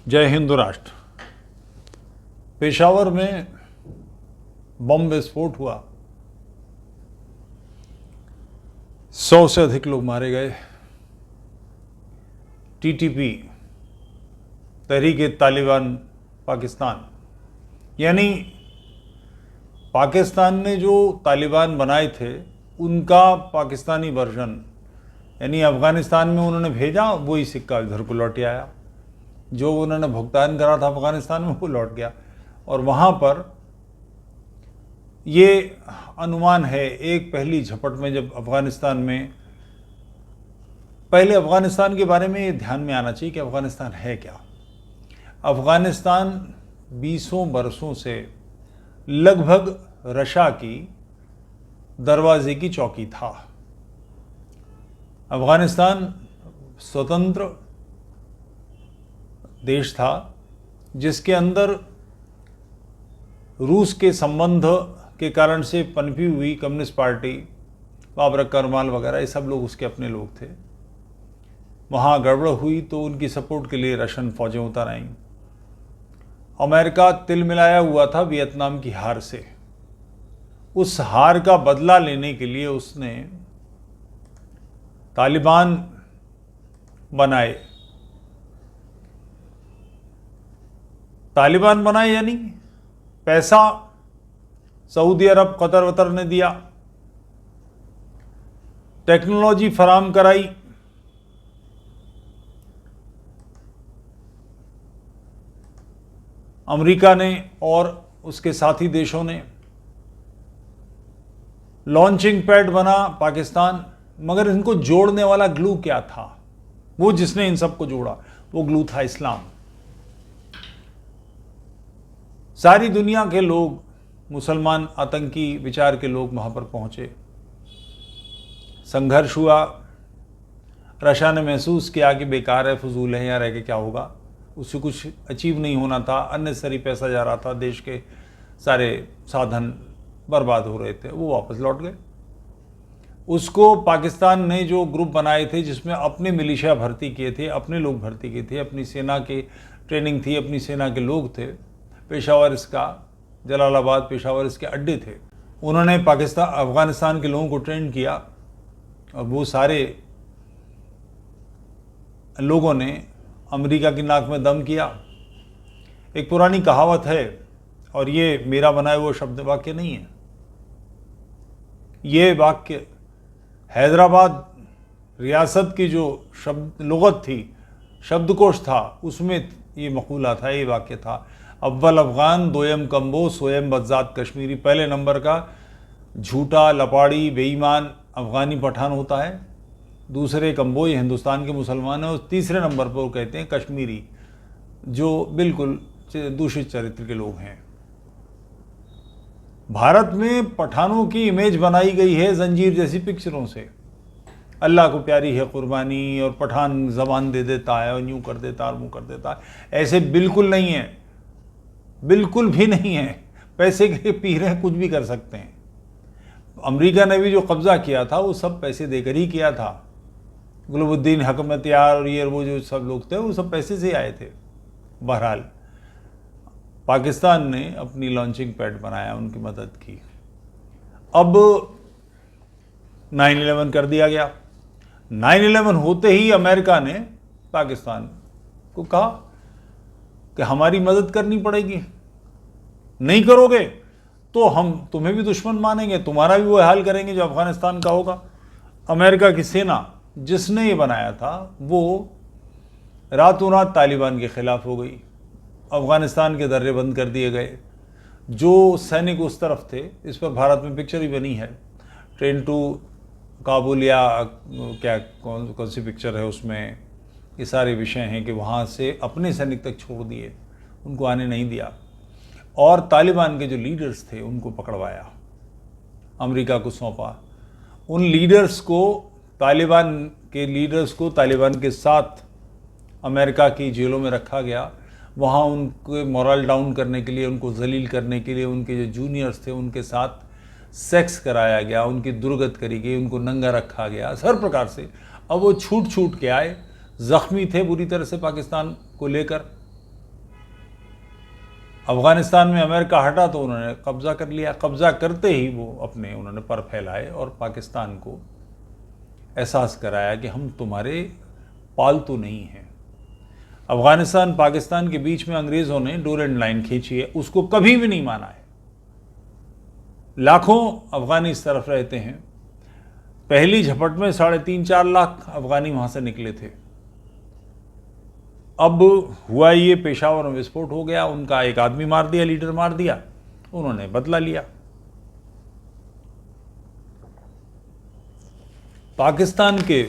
जय हिंद राष्ट्र। पेशावर में बम विस्फोट हुआ, 100 से अधिक लोग मारे गए। टीटीपी, तहरीक-ए-तालिबान पाकिस्तान, यानी पाकिस्तान ने जो तालिबान बनाए थे उनका पाकिस्तानी वर्जन, यानी अफ़गानिस्तान में उन्होंने भेजा, वही सिक्का इधर को लौट आया। जो उन्होंने भुगतान करा था अफ़गानिस्तान में वो लौट गया। और वहाँ पर ये अनुमान है, एक पहली झपट में जब अफ़गानिस्तान में, पहले अफ़गानिस्तान के बारे में ये ध्यान में आना चाहिए कि अफ़गानिस्तान है क्या। अफ़गानिस्तान 20 बरसों से लगभग रशा की दरवाजे की चौकी था। अफ़गानिस्तान स्वतंत्र देश था जिसके अंदर रूस के संबंध के कारण से पनपी हुई कम्युनिस्ट पार्टी, बाबर करमाल वगैरह, ये सब लोग उसके अपने लोग थे। वहाँ गड़बड़ हुई तो उनकी सपोर्ट के लिए रशियन फौजें उतर आईं। अमेरिका तिल मिलाया हुआ था वियतनाम की हार से। उस हार का बदला लेने के लिए उसने तालिबान बनाए। तालिबान बनाए यानी पैसा सऊदी अरब, कतर वतर ने दिया, टेक्नोलॉजी फराम कराई, अमेरिका ने और उसके साथी देशों ने। लॉन्चिंग पैड बना पाकिस्तान, मगर इनको जोड़ने वाला ग्लू क्या था? वो जिसने इन सबको जोड़ा वो ग्लू था इस्लाम। सारी दुनिया के लोग, मुसलमान आतंकी विचार के लोग वहाँ पर पहुँचे, संघर्ष हुआ। रशा ने महसूस किया कि बेकार है, फजूल है, यहाँ रह के क्या होगा। उससे कुछ अचीव नहीं होना था, अननेसेसरी पैसा जा रहा था, देश के सारे साधन बर्बाद हो रहे थे। वो वापस लौट गए। उसको पाकिस्तान ने जो ग्रुप बनाए थे जिसमें अपने मिलिशिया भर्ती किए थे, अपने लोग भर्ती किए थे, अपनी सेना की ट्रेनिंग थी, अपनी सेना के लोग थे। पेशावर इसका, जलालाबाद पेशावर इसके अड्डे थे। उन्होंने अफ़गानिस्तान के लोगों को ट्रेन किया और वो सारे लोगों ने अमेरिका की नाक में दम किया। एक पुरानी कहावत है, और ये मेरा बनाया हुआ शब्द वाक्य नहीं है, ये वाक्य हैदराबाद रियासत की जो शब्द लुगत थी, शब्दकोश था, उसमें ये मकूला था, ये वाक्य था। अव्वल अफ़गान दोयम कम्बो सोयम बज्जात कश्मीरी। पहले नंबर का झूठा, लपाड़ी, बेईमान अफ़गानी पठान होता है, दूसरे कम्बो ये हिंदुस्तान के मुसलमान हैं, और तीसरे नंबर पर वो कहते हैं कश्मीरी, जो बिल्कुल दूषित चरित्र के लोग हैं। भारत में पठानों की इमेज बनाई गई है जंजीर जैसी पिक्चरों से। अल्लाह को प्यारी है कुर्बानी, और पठान ज़बान दे देता है और यूँ कर देता है और मुँह कर देता है। ऐसे बिल्कुल नहीं है, बिल्कुल भी नहीं है। पैसे के लिए पी रहे हैं, कुछ भी कर सकते हैं। अमेरिका ने भी जो कब्ज़ा किया था वो सब पैसे देकर ही किया था। गुलाबुद्दीन हकमतियार और ये वो जो सब लोग थे वो सब पैसे से आए थे। बहरहाल पाकिस्तान ने अपनी लॉन्चिंग पैड बनाया, उनकी मदद की। अब 9/11 कर दिया गया। 9/11 होते ही अमेरिका ने पाकिस्तान को कहा कि हमारी मदद करनी पड़ेगी, नहीं करोगे तो हम तुम्हें भी दुश्मन मानेंगे, तुम्हारा भी वो हाल करेंगे जो अफ़गानिस्तान का होगा। अमेरिका की सेना जिसने ये बनाया था वो रातों रात तालिबान के ख़िलाफ़ हो गई। अफ़गानिस्तान के दर्रे बंद कर दिए गए। जो सैनिक उस तरफ थे, इस पर भारत में पिक्चर ही बनी है, ट्रेन टू काबुल, या क्या कौन सी पिक्चर है उसमें, ये सारे विषय हैं कि वहाँ से अपने सैनिक तक छोड़ दिए, उनको आने नहीं दिया। और तालिबान के जो लीडर्स थे उनको पकड़वाया, अमेरिका को सौंपा। उन लीडर्स को, तालिबान के लीडर्स को तालिबान के साथ अमेरिका की जेलों में रखा गया। वहाँ उनको मोरल डाउन करने के लिए, उनको जलील करने के लिए उनके जो जूनियर्स थे उनके साथ सेक्स कराया गया, उनकी दुर्गत करी गई, उनको नंगा रखा गया, हर प्रकार से। अब वो छूट के आए, ज़ख्मी थे बुरी तरह से पाकिस्तान को लेकर, अफगानिस्तान में अमेरिका हटा तो उन्होंने कब्जा कर लिया। कब्जा करते ही वो उन्होंने पर फैलाए और पाकिस्तान को एहसास कराया कि हम तुम्हारे पालतू नहीं हैं। अफगानिस्तान पाकिस्तान के बीच में अंग्रेज़ों ने डोरेंट लाइन खींची है, उसको कभी भी नहीं माना है। लाखों अफगानी इस तरफ रहते हैं। पहली झपट में 3.5-4 लाख अफगानी वहां से निकले थे। अब हुआ ये, पेशावर में विस्फोट हो गया, उनका एक आदमी मार दिया, लीडर मार दिया, उन्होंने बदला लिया। पाकिस्तान के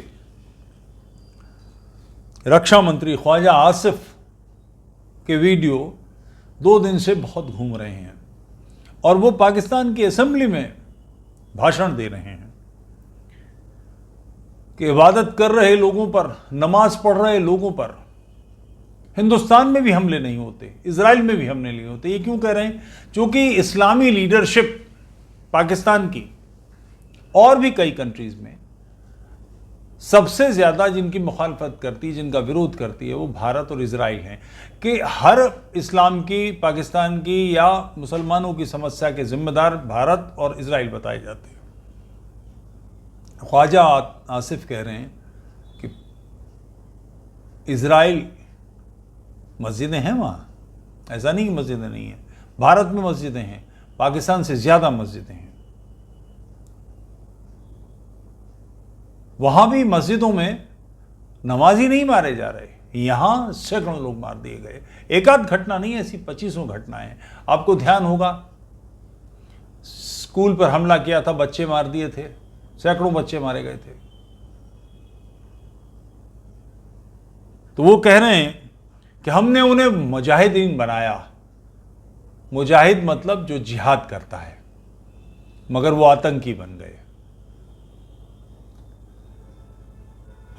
रक्षा मंत्री ख्वाजा आसिफ के वीडियो 2 दिन से बहुत घूम रहे हैं और वो पाकिस्तान की असेंबली में भाषण दे रहे हैं कि इबादत कर रहे लोगों पर, नमाज पढ़ रहे लोगों पर हिंदुस्तान में भी हमले नहीं होते, इजराइल में भी हमले नहीं होते। ये क्यों कह रहे हैं? क्योंकि इस्लामी लीडरशिप पाकिस्तान की और भी कई कंट्रीज में सबसे ज़्यादा जिनकी मुखालफत करती है, जिनका विरोध करती है, वो भारत और इजराइल हैं। कि हर इस्लाम की, पाकिस्तान की या मुसलमानों की समस्या के जिम्मेदार भारत और इजराइल बताए जाते हैं। ख्वाजा आसिफ कह रहे हैं कि इजराइल मस्जिदें हैं वहाँ, ऐसा नहीं कि मस्जिदें नहीं हैं, भारत में मस्जिदें हैं, पाकिस्तान से ज़्यादा मस्जिदें हैं। वहाँ भी मस्जिदों में नमाजी नहीं मारे जा रहे, यहाँ सैकड़ों लोग मार दिए गए। एक आध घटना नहीं, ऐसी 25 घटनाएं हैं। आपको ध्यान होगा, स्कूल पर हमला किया था, बच्चे मार दिए थे, सैकड़ों बच्चे मारे गए थे। तो वो कह रहे हैं कि हमने उन्हें मुजाहिदीन बनाया। मुजाहिद मतलब जो जिहाद करता है, मगर वो आतंकी बन गए।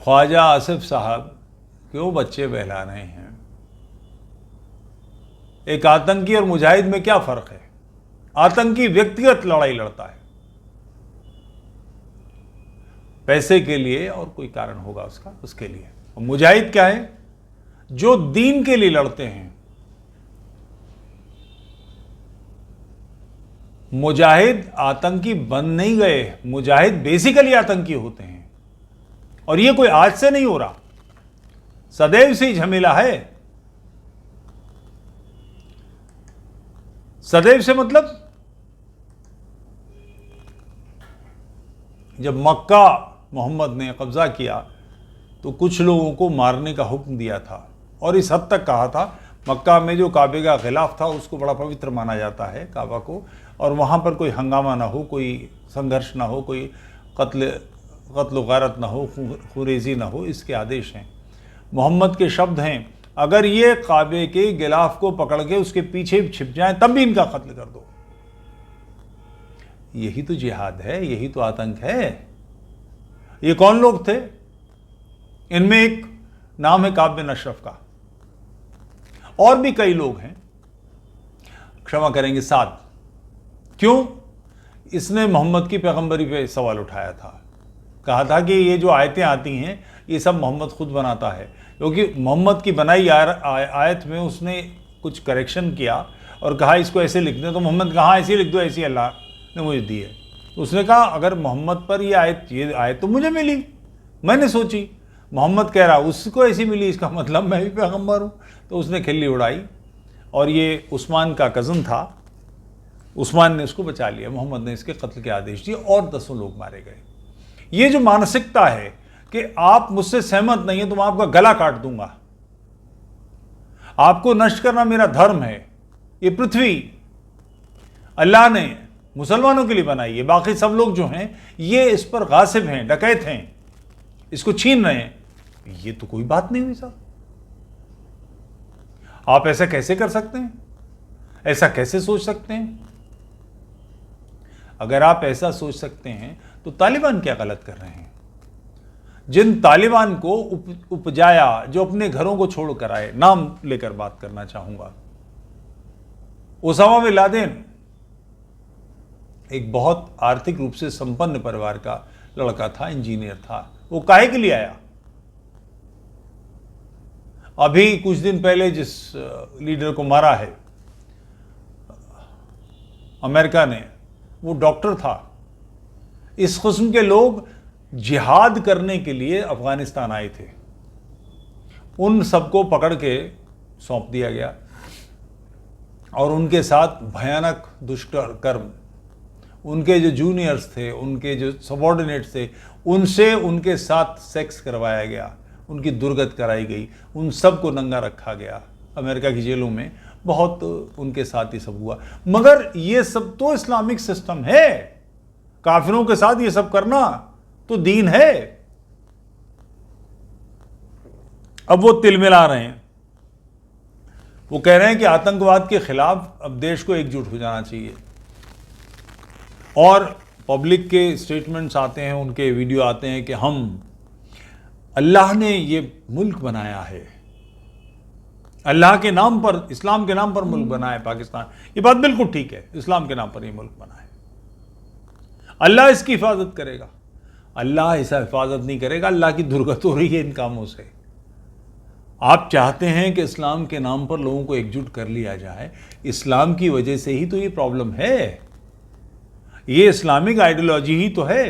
ख्वाजा आसिफ साहब क्यों बच्चे बहला रहे हैं? एक आतंकी और मुजाहिद में क्या फर्क है? आतंकी व्यक्तिगत लड़ाई लड़ता है, पैसे के लिए और कोई कारण होगा उसका, उसके लिए। और मुजाहिद क्या है? जो दीन के लिए लड़ते हैं। मुजाहिद आतंकी बन नहीं गए, मुजाहिद बेसिकली आतंकी होते हैं। और ये कोई आज से नहीं हो रहा, सदैव से ही झमेला है। सदैव से मतलब जब मक्का मोहम्मद ने कब्जा किया तो कुछ लोगों को मारने का हुक्म दिया था और इस हद तक कहा था, मक्का में जो काबे का गिलाफ था उसको बड़ा पवित्र माना जाता है, काबा को, और वहाँ पर कोई हंगामा ना हो, कोई संघर्ष ना हो, कोई कत्ल गारत ना हो, खुरेजी ना हो, इसके आदेश हैं। मोहम्मद के शब्द हैं, अगर ये काबे के गिलाफ को पकड़ के उसके पीछे छिप जाएं तब भी इनका कत्ल कर दो। यही तो जिहाद है, यही तो आतंक है। ये कौन लोग थे? इनमें एक नाम है काब बिन अशरफ का, और भी कई लोग हैं, क्षमा करेंगे 7। क्यों? इसने मोहम्मद की पैगंबरी पे सवाल उठाया था, कहा था कि ये जो आयतें आती हैं ये सब मोहम्मद खुद बनाता है, क्योंकि मोहम्मद की बनाई आयत में उसने कुछ करेक्शन किया और कहा इसको ऐसे लिख दें, तो मोहम्मद कहा ऐसे लिख दो, ऐसी अल्लाह ने मुझे दी है। तो उसने कहा अगर मोहम्मद पर ये आयत तो मुझे मिली, मैंने सोची, मोहम्मद कह रहा उसको ऐसी मिली, इसका मतलब मैं भी पैगंबर हूँ। तो उसने खिल्ली उड़ाई और ये उस्मान का कज़न था, उस्मान ने उसको बचा लिया, मोहम्मद ने इसके कत्ल के आदेश दिए और 10 लोग मारे गए। ये जो मानसिकता है कि आप मुझसे सहमत नहीं है तो मैं आपका गला काट दूंगा, आपको नष्ट करना मेरा धर्म है, ये पृथ्वी अल्लाह ने मुसलमानों के लिए बनाई है, बाकी सब लोग जो हैं ये इस पर गासिब हैं, डकैत हैं, इसको छीन रहे हैं, ये तो कोई बात नहीं हुई साहब। आप ऐसा कैसे कर सकते हैं? ऐसा कैसे सोच सकते हैं? अगर आप ऐसा सोच सकते हैं तो तालिबान क्या गलत कर रहे हैं? जिन तालिबान को उपजाया, जो अपने घरों को छोड़कर आए, नाम लेकर बात करना चाहूंगा, ओसामा बिन लादेन एक बहुत आर्थिक रूप से संपन्न परिवार का लड़का था, इंजीनियर था। वो काहे के लिए आया? अभी कुछ दिन पहले जिस लीडर को मारा है अमेरिका ने, वो डॉक्टर था। इस किस्म के लोग जिहाद करने के लिए अफगानिस्तान आए थे। उन सबको पकड़ के सौंप दिया गया और उनके साथ भयानक दुष्कर्म, उनके जो जूनियर्स थे, उनके जो सबॉर्डिनेट्स थे, उनसे उनके साथ सेक्स करवाया गया, उनकी दुर्गत कराई गई, उन सबको नंगा रखा गया अमेरिका की जेलों में। बहुत उनके साथ ये सब हुआ। मगर ये सब तो इस्लामिक सिस्टम है। काफिरों के साथ ये सब करना तो दीन है। अब वो तिलमिला रहे हैं। वो कह रहे हैं कि आतंकवाद के खिलाफ अब देश को एकजुट हो जाना चाहिए। और पब्लिक के स्टेटमेंट्स आते हैं, उनके वीडियो आते हैं कि हम, अल्लाह ने ये मुल्क बनाया है, अल्लाह के नाम पर, इस्लाम के नाम पर मुल्क बना है पाकिस्तान। ये बात बिल्कुल ठीक है, इस्लाम के नाम पर ये मुल्क बना है, अल्लाह इसकी हिफाजत करेगा। अल्लाह ऐसा हिफाजत नहीं करेगा, अल्लाह की दुर्गत हो रही है इन कामों से। आप चाहते हैं कि इस्लाम के नाम पर लोगों को एकजुट कर लिया जाए, इस्लाम की वजह से ही तो ये प्रॉब्लम है, ये इस्लामिक आइडियोलॉजी ही तो है।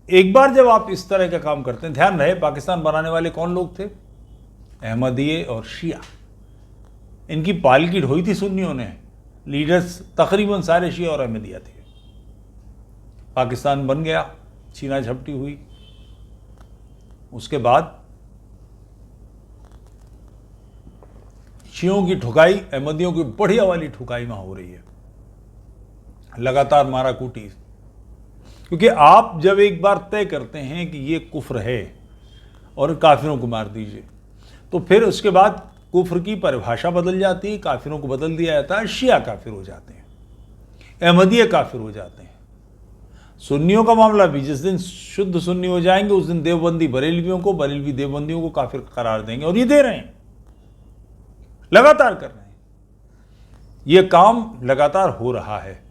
एक बार जब आप इस तरह का काम करते हैं, ध्यान रहे पाकिस्तान बनाने वाले कौन लोग थे? अहमदिये और शिया। इनकी पालकी ढोई थी सुन्नियों ने, लीडर्स तकरीबन सारे शिया और अहमदिया थे। पाकिस्तान बन गया, छीना झपटी हुई। उसके बाद शियों की ठुकाई, अहमदियों की बढ़िया वाली ठुकाई वहां हो रही है, लगातार मारा कूटी। क्योंकि आप जब एक बार तय करते हैं कि ये कुफ्र है और काफिरों को मार दीजिए, तो फिर उसके बाद कुफ्र की परिभाषा बदल जाती है, काफिरों को बदल दिया जाता है, शिया काफिर हो जाते हैं, अहमदिया काफिर हो जाते हैं। सुन्नियों का मामला भी, जिस दिन शुद्ध सुन्नी हो जाएंगे उस दिन देवबंदी बरेलवियों को, बरेलवी देवबंदियों को काफिर करार देंगे। और ये दे रहे हैं, लगातार कर रहे हैं, ये काम लगातार हो रहा है।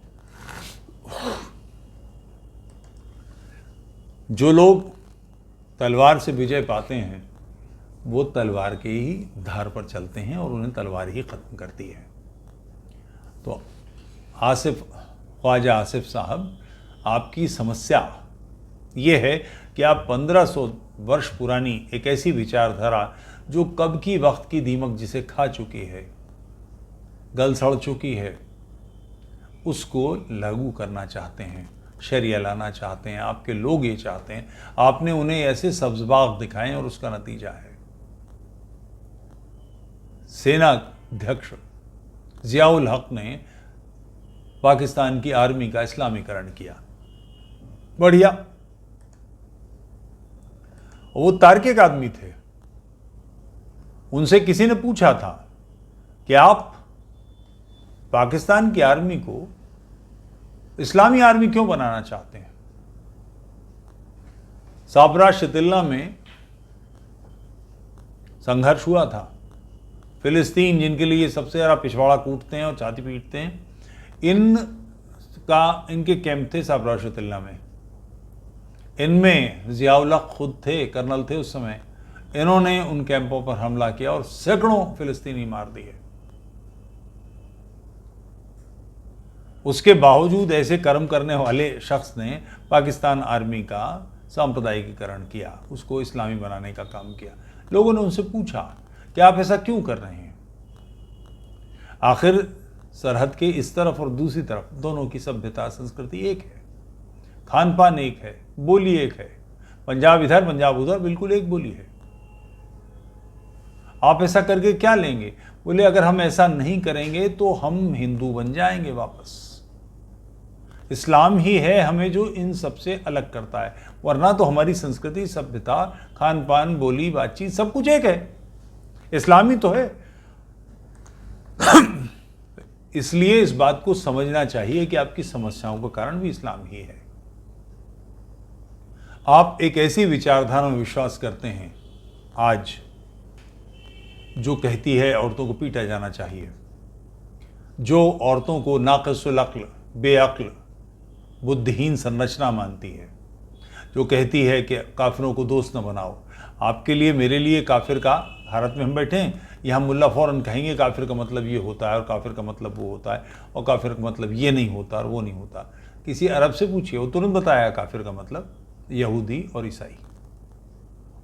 जो लोग तलवार से विजय पाते हैं वो तलवार के ही धार पर चलते हैं और उन्हें तलवार ही खत्म करती है। तो ख्वाजा आसिफ साहब, आपकी समस्या ये है कि आप 1500 वर्ष पुरानी एक ऐसी विचारधारा जो कब की वक्त की दीमक जिसे खा चुकी है, गल सड़ चुकी है, उसको लागू करना चाहते हैं, शरिया लाना चाहते हैं। आपके लोग ये चाहते हैं। आपने उन्हें ऐसे सब्ज़बाग दिखाए और उसका नतीजा है सेना अध्यक्ष जियाउल हक ने पाकिस्तान की आर्मी का इस्लामीकरण किया। बढ़िया, वो तार्किक आदमी थे। उनसे किसी ने पूछा था कि आप पाकिस्तान की आर्मी को इस्लामी आर्मी क्यों बनाना चाहते हैं? साबरा शतिल्ला में संघर्ष हुआ था। फिलिस्तीन, जिनके लिए सबसे ज़्यादा पिछवाड़ा कूटते हैं और छाती पीटते हैं, इनके कैंप थे साबरा शतिल्ला में। इनमें जियाउल हक खुद थे, कर्नल थे उस समय। इन्होंने उन कैंपों पर हमला किया और सैकड़ों फिलिस्तीनी मार दिए। उसके बावजूद ऐसे कर्म करने वाले शख्स ने पाकिस्तान आर्मी का सांप्रदायिकीकरण किया, उसको इस्लामी बनाने का काम किया। लोगों ने उनसे पूछा कि आप ऐसा क्यों कर रहे हैं? आखिर सरहद के इस तरफ और दूसरी तरफ दोनों की सभ्यता संस्कृति एक है, खान पान एक है, बोली एक है। पंजाब इधर, पंजाब उधर, बिल्कुल एक बोली है। आप ऐसा करके क्या लेंगे? बोले अगर हम ऐसा नहीं करेंगे तो हम हिंदू बन जाएंगे वापस। इस्लाम ही है हमें जो इन सबसे अलग करता है, वरना तो हमारी संस्कृति, सभ्यता, खान पान, बोली, बातचीत सब कुछ एक है, इस्लामी तो है। इसलिए इस बात को समझना चाहिए कि आपकी समस्याओं का कारण भी इस्लाम ही है। आप एक ऐसी विचारधारा में विश्वास करते हैं आज जो कहती है औरतों को पीटा जाना चाहिए, जो औरतों को नाक़िसुल अक्ल, बेअक्ल, बुद्धिहीन संरचना मानती है, जो कहती है कि काफिरों को दोस्त न बनाओ। आपके लिए, मेरे लिए काफिर का भारत में हम बैठे हैं, यहाँ मुल्ला फ़ौरन कहेंगे काफिर का मतलब ये होता है और काफिर का मतलब वो होता है और काफिर का मतलब ये नहीं होता और वो नहीं होता। किसी अरब से पूछिए, वो तुरंत बताया काफिर का मतलब यहूदी और ईसाई।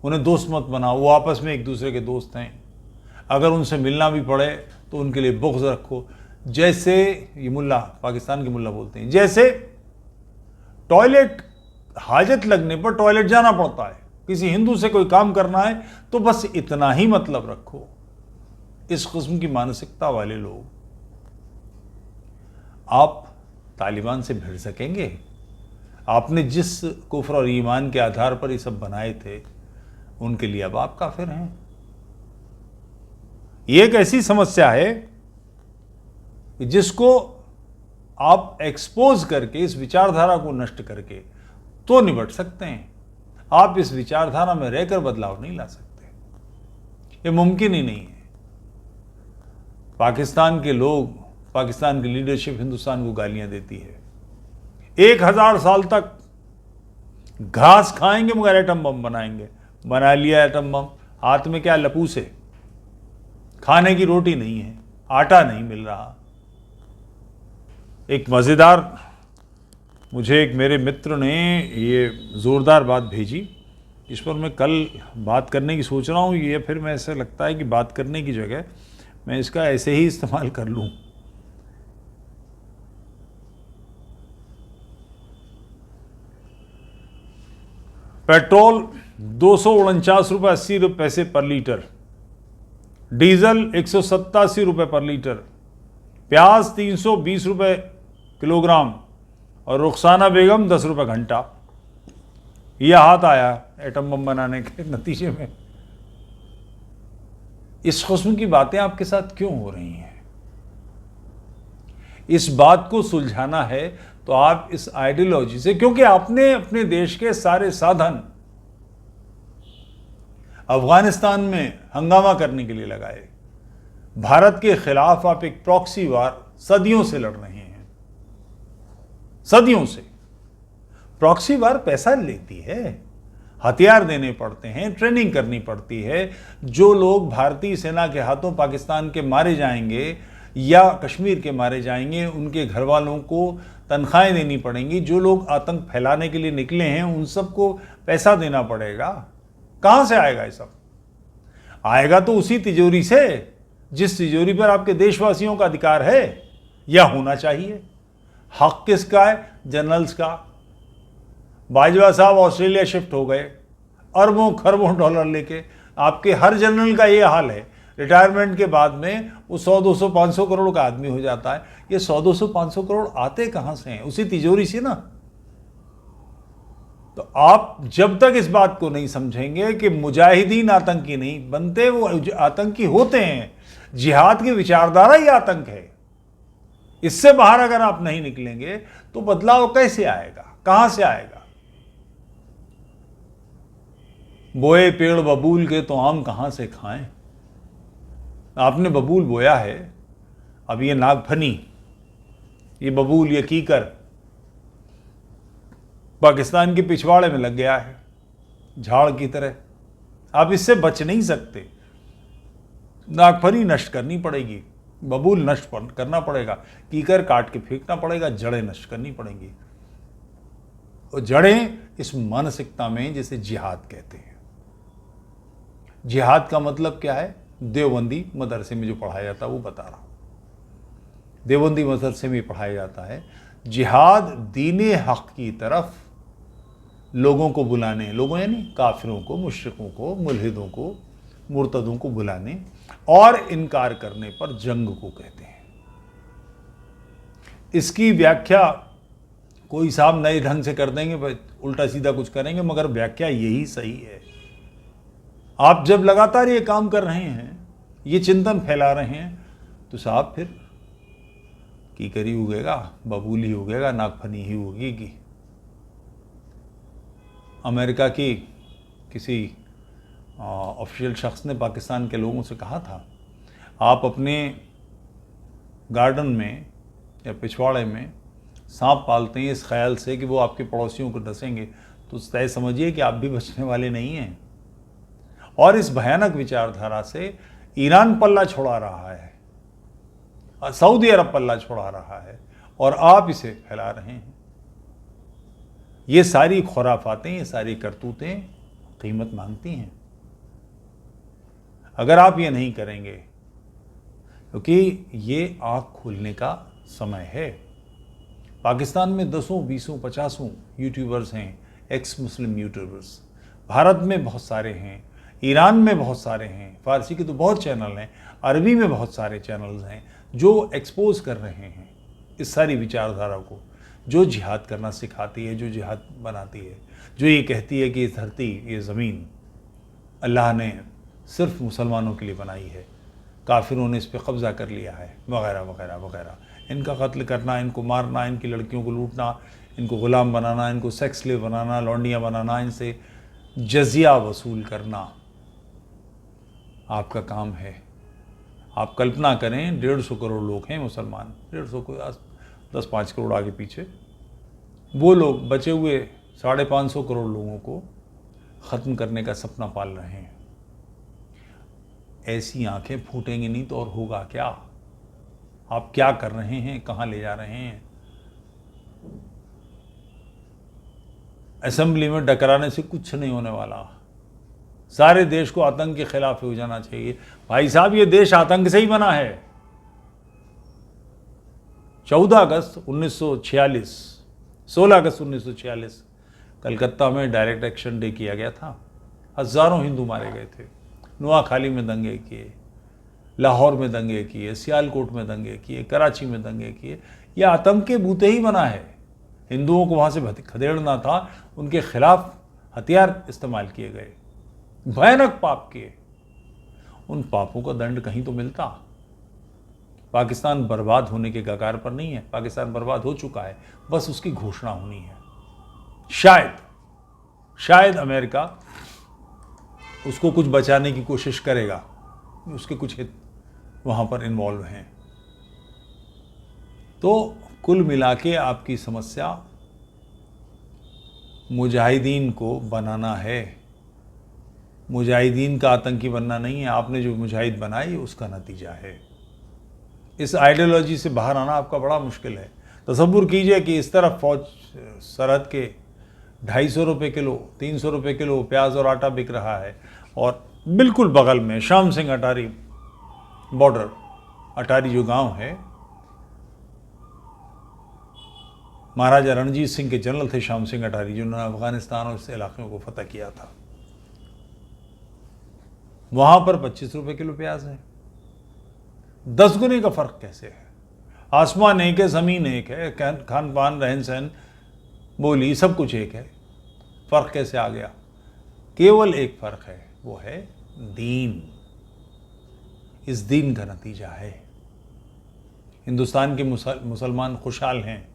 उन्हें दोस्त मत बनाओ, वो आपस में एक दूसरे के दोस्त हैं। अगर उनसे मिलना भी पड़े तो उनके लिए बुग़्ज़ रखो। जैसे ये मुल्ला, पाकिस्तान के मुल्ला बोलते हैं, जैसे टॉयलेट हाजत लगने पर टॉयलेट जाना पड़ता है, किसी हिंदू से कोई काम करना है तो बस इतना ही मतलब रखो। इस किस्म की मानसिकता वाले लोग आप तालिबान से भिड़ सकेंगे? आपने जिस कुफ्र और ईमान के आधार पर ये सब बनाए थे, उनके लिए अब आप काफिर हैं। ये एक ऐसी समस्या है जिसको आप एक्सपोज करके, इस विचारधारा को नष्ट करके तो निपट सकते हैं। आप इस विचारधारा में रहकर बदलाव नहीं ला सकते, ये मुमकिन ही नहीं है। पाकिस्तान के लोग, पाकिस्तान की लीडरशिप हिंदुस्तान को गालियां देती है। 1000 साल तक घास खाएंगे मगर एटम बम बनाएंगे। बना लिया एटम बम, हाथ में क्या लपूसे, खाने की रोटी नहीं है, आटा नहीं मिल रहा। एक मज़ेदार, मुझे एक मेरे मित्र ने ये ज़ोरदार बात भेजी, इस पर मैं कल बात करने की सोच रहा हूँ। ये फिर मैं ऐसा लगता है कि बात करने की जगह मैं इसका ऐसे ही इस्तेमाल कर लूँ। पेट्रोल 249 रुपये 80 पैसे पर लीटर, डीजल 187 रुपये पर लीटर, प्याज 320 रुपये किलोग्राम और रुखसाना बेगम 10 रुपये घंटा। यह हाथ आया एटम बम बनाने के नतीजे में। इस किस्म की बातें आपके साथ क्यों हो रही हैं? इस बात को सुलझाना है तो आप इस आइडियोलॉजी से, क्योंकि आपने अपने देश के सारे साधन अफगानिस्तान में हंगामा करने के लिए लगाए। भारत के खिलाफ आप एक प्रॉक्सी वार सदियों से लड़ रहे हैं, सदियों से। प्रॉक्सी वार पैसा लेती है, हथियार देने पड़ते हैं, ट्रेनिंग करनी पड़ती है। जो लोग भारतीय सेना के हाथों पाकिस्तान के मारे जाएंगे या कश्मीर के मारे जाएंगे, उनके घर वालों को तनख्वाहें देनी पड़ेंगी। जो लोग आतंक फैलाने के लिए निकले हैं, उन सबको पैसा देना पड़ेगा। कहाँ से आएगा ये सब? आएगा तो उसी तिजोरी से जिस तिजोरी पर आपके देशवासियों का अधिकार है या होना चाहिए। हक किसका है? जनरल्स का। बाजवा साहब ऑस्ट्रेलिया शिफ्ट हो गए अरबों खरबों डॉलर लेके। आपके हर जनरल का ये हाल है, रिटायरमेंट के बाद में वो 100-200 500 करोड़ का आदमी हो जाता है। ये 100-200 500 करोड़ आते कहाँ से हैं? उसी तिजोरी से ना। तो आप जब तक इस बात को नहीं समझेंगे कि मुजाहिदीन आतंकी नहीं बनते, वो आतंकी होते हैं। जिहाद की विचारधारा ही आतंक है। इससे बाहर अगर आप नहीं निकलेंगे तो बदलाव कैसे आएगा? कहां से आएगा? बोए पेड़ बबूल के तो आम कहां से खाएं? आपने बबूल बोया है, अब ये नागफनी, ये बबूल, ये कीकर पाकिस्तान के पिछवाड़े में लग गया है झाड़ की तरह। आप इससे बच नहीं सकते। नागफनी नष्ट करनी पड़ेगी, बबूल नष्ट करना पड़ेगा, कीकर काट के फेंकना पड़ेगा, जड़ें नष्ट करनी पड़ेंगी। और जड़ें इस मानसिकता में जिसे जिहाद कहते हैं। जिहाद का मतलब क्या है? देवबंदी मदरसे में जो पढ़ाया जाता है वो बता रहा हूं। देवबंदी मदरसे में पढ़ाया जाता है जिहाद दीने हक की तरफ लोगों को बुलाने, लोगों यानी काफिरों को, मुश्रिकों को, मुल्हिदों को, मुर्तदों को बुलाने और इनकार करने पर जंग को कहते हैं। इसकी व्याख्या कोई साहब नए ढंग से कर देंगे, उल्टा सीधा कुछ करेंगे, मगर व्याख्या यही सही है। आप जब लगातार ये काम कर रहे हैं, ये चिंतन फैला रहे हैं, तो साहब फिर कीकर ही उगेगा, बबूल ही उगेगा, नागफनी ही उगेगी। अमेरिका की किसी ऑफिशियल शख्स ने पाकिस्तान के लोगों से कहा था, आप अपने गार्डन में या पिछवाड़े में सांप पालते हैं इस ख्याल से कि वो आपके पड़ोसियों को डसेंगे, तो तय समझिए कि आप भी बचने वाले नहीं हैं। और इस भयानक विचारधारा से ईरान पल्ला छोड़ा रहा है, सऊदी अरब पल्ला छोड़ा रहा है, और आप इसे फैला रहे हैं। ये सारी खुराफातें, ये सारी करतूतें कीमत मांगती हैं। अगर आप ये नहीं करेंगे, क्योंकि ये आँख खोलने का समय है। पाकिस्तान में 10, 20, 50 यूट्यूबर्स हैं, एक्स मुस्लिम यूट्यूबर्स। भारत में बहुत सारे हैं, ईरान में बहुत सारे हैं, फारसी के तो बहुत चैनल हैं, अरबी में बहुत सारे चैनल्स हैं जो एक्सपोज कर रहे हैं इस सारी विचारधारा को, जो जिहाद करना सिखाती है, जो जिहाद बनाती है, जो ये कहती है कि ये धरती, ये ज़मीन अल्लाह ने सिर्फ मुसलमानों के लिए बनाई है, काफिरों ने इस पर कब्ज़ा कर लिया है, वगैरह वगैरह वगैरह। इनका कत्ल करना, इनको मारना, इनकी लड़कियों को लूटना, इनको ग़ुलाम बनाना, इनको सेक्स स्लेव बनाना, लौंडियाँ बनाना, इनसे जजिया वसूल करना आपका काम है। आप कल्पना करें, 150 करोड़ लोग हैं मुसलमान, 150 को 10-5 करोड़ आगे पीछे, वो लोग बचे हुए 550 करोड़ लोगों को ख़त्म करने का सपना पाल रहे हैं। ऐसी आंखें फूटेंगी नहीं तो और होगा क्या? आप क्या कर रहे हैं, कहाँ ले जा रहे हैं? असेंबली में डकराने से कुछ नहीं होने वाला। सारे देश को आतंक के खिलाफ हो जाना चाहिए। भाई साहब, ये देश आतंक से ही बना है। 14 अगस्त 1946, 16 अगस्त 1946 कलकत्ता में डायरेक्ट एक्शन डे किया गया था। हज़ारों हिंदू मारे गए थे। नोआखाली में दंगे किए, लाहौर में दंगे किए, सियालकोट में दंगे किए, कराची में दंगे किए। यह आतंक के बूते ही बना है। हिंदुओं को वहाँ से खदेड़ना था, उनके खिलाफ हथियार इस्तेमाल किए गए, भयानक पाप किए। उन पापों का दंड कहीं तो मिलता। पाकिस्तान बर्बाद होने के कगार पर नहीं है, पाकिस्तान बर्बाद हो चुका है, बस उसकी घोषणा होनी है। शायद अमेरिका उसको कुछ बचाने की कोशिश करेगा, उसके कुछ हित वहाँ पर इन्वॉल्व हैं। तो कुल मिला के आपकी समस्या मुजाहिदीन को बनाना है। मुजाहिदीन का आतंकी बनना नहीं है। आपने जो मुजाहिद बनाई उसका नतीजा है। इस आइडियोलॉजी से बाहर आना आपका बड़ा मुश्किल है। तसव्वुर कीजिए कि इस तरफ फौज सरहद के 250 रुपये किलो, 300 रुपये किलो प्याज और आटा बिक रहा है, और बिल्कुल बगल में शाम सिंह अटारी बॉर्डर, अटारी जो गांव है, महाराजा रणजीत सिंह के जनरल थे शाम सिंह अटारी, जिन्होंने अफगानिस्तान और इस इलाक़ों को फतह किया था। वहाँ पर 25 रुपये किलो प्याज है। 10 गुने का फ़र्क कैसे है? आसमान एक है, ज़मीन एक है, खान पान, रहन सहन, बोली, सब कुछ एक है। फ़र्क कैसे आ गया? केवल एक फ़र्क है, वो है दीन। इस दीन का नतीजा है। हिंदुस्तान के मुसलमान खुशहाल हैं,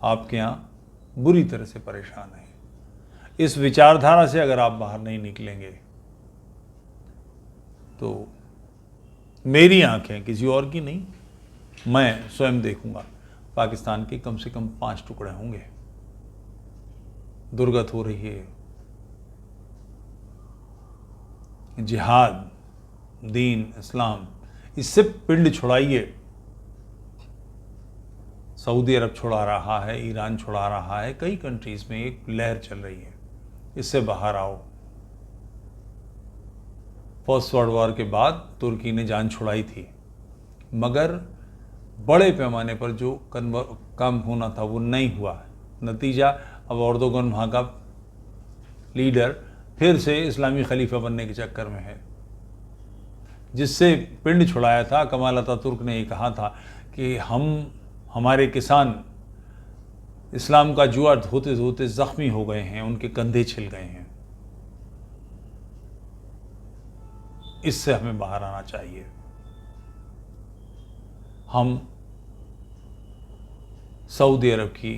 आपके यहाँ बुरी तरह से परेशान हैं। इस विचारधारा से अगर आप बाहर नहीं निकलेंगे तो मेरी आंखें, किसी और की नहीं, मैं स्वयं देखूंगा पाकिस्तान के कम से कम 5 टुकड़े होंगे। दुर्गत हो रही है। जिहाद, दीन, इस्लाम, इससे पिंड छुड़ाइए। सऊदी अरब छुड़ा रहा है, ईरान छुड़ा रहा है, कई कंट्रीज़ में एक लहर चल रही है। इससे बाहर आओ। फर्स्ट वर्ल्ड वॉर के बाद तुर्की ने जान छुड़ाई थी, मगर बड़े पैमाने पर जो काम होना था वो नहीं हुआ। नतीजा, अब एर्दोगन वहाँ का लीडर फिर से इस्लामी खलीफा बनने के चक्कर में है। जिससे पिंड छुड़ाया था, कमाल अतातुर्क ने ये कहा था कि हमारे किसान इस्लाम का जुआ धोते धोते ज़ख्मी हो गए हैं, उनके कंधे छिल गए हैं। इससे हमें बाहर आना चाहिए। हम सऊदी अरब की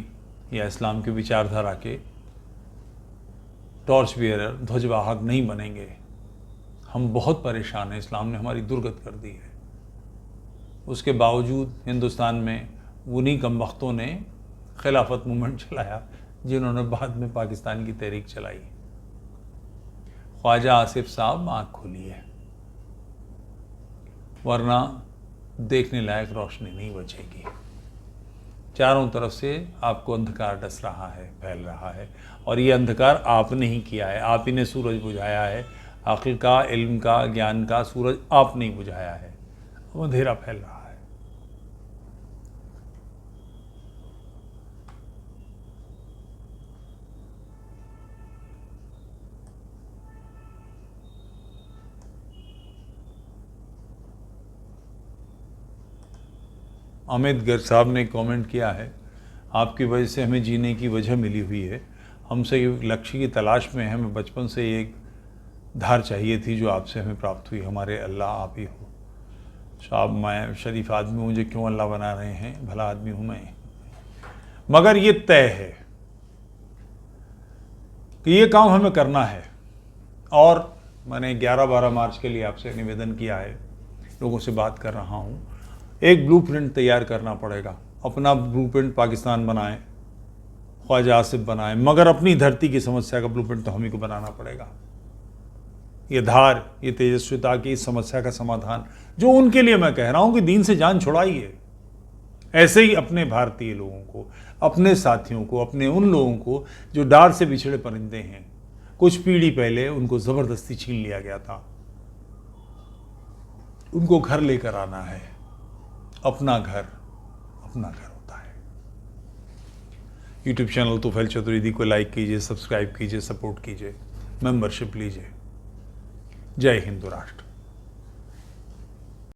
या इस्लाम की विचारधारा के टॉर्च बियरर, ध्वजवाहक नहीं बनेंगे। हम बहुत परेशान हैं, इस्लाम ने हमारी दुर्गत कर दी है। उसके बावजूद हिंदुस्तान में उन्हीं कमबख्तों ने खिलाफत मूवमेंट चलाया जिन्होंने बाद में पाकिस्तान की तहरीक चलाई। ख्वाजा आसिफ साहब आँख खोलिए, वरना देखने लायक रोशनी नहीं बचेगी। चारों तरफ से आपको अंधकार डस रहा है, फैल रहा है, और ये अंधकार आपने ही किया है। आप ही ने सूरज बुझाया है। अक्ल का, इल्म का, ज्ञान का सूरज आपने ही बुझाया है। अब अंधेरा फैल रहा है। अमित गर्ग साहब ने कमेंट किया है, आपकी वजह से हमें जीने की वजह मिली हुई है। हमसे लक्ष्य की तलाश में है। हमें बचपन से एक धार चाहिए थी जो आपसे हमें प्राप्त हुई। हमारे अल्लाह आप ही हो। साहब, मैं शरीफ आदमी हूँ, मुझे क्यों अल्लाह बना रहे हैं? भला आदमी हूँ मैं। मगर ये तय है कि ये काम हमें करना है। और मैंने 11-12 मार्च के लिए आपसे निवेदन किया है, लोगों से बात कर रहा हूँ। एक ब्लूप्रिंट तैयार करना पड़ेगा। अपना ब्लूप्रिंट पाकिस्तान बनाए, ख्वाजा आसिफ बनाए, मगर अपनी धरती की समस्या का ब्लूप्रिंट तो हम ही को बनाना पड़ेगा। ये धार, ये तेजस्विता की इस समस्या का समाधान जो उनके लिए मैं कह रहा हूं कि दीन से जान छुड़ाइए। ऐसे ही अपने भारतीय लोगों को, अपने साथियों को, अपने उन लोगों को जो डार से बिछड़े परिंदे हैं, कुछ पीढ़ी पहले उनको जबरदस्ती छीन लिया गया था, उनको घर लेकर आना है। अपना घर होता है। यूट्यूब चैनल तोफैल चतुर्वेदी को लाइक कीजिए, सब्सक्राइब कीजिए, सपोर्ट कीजिए, मेंबरशिप लीजिए। जय हिंद राष्ट्र।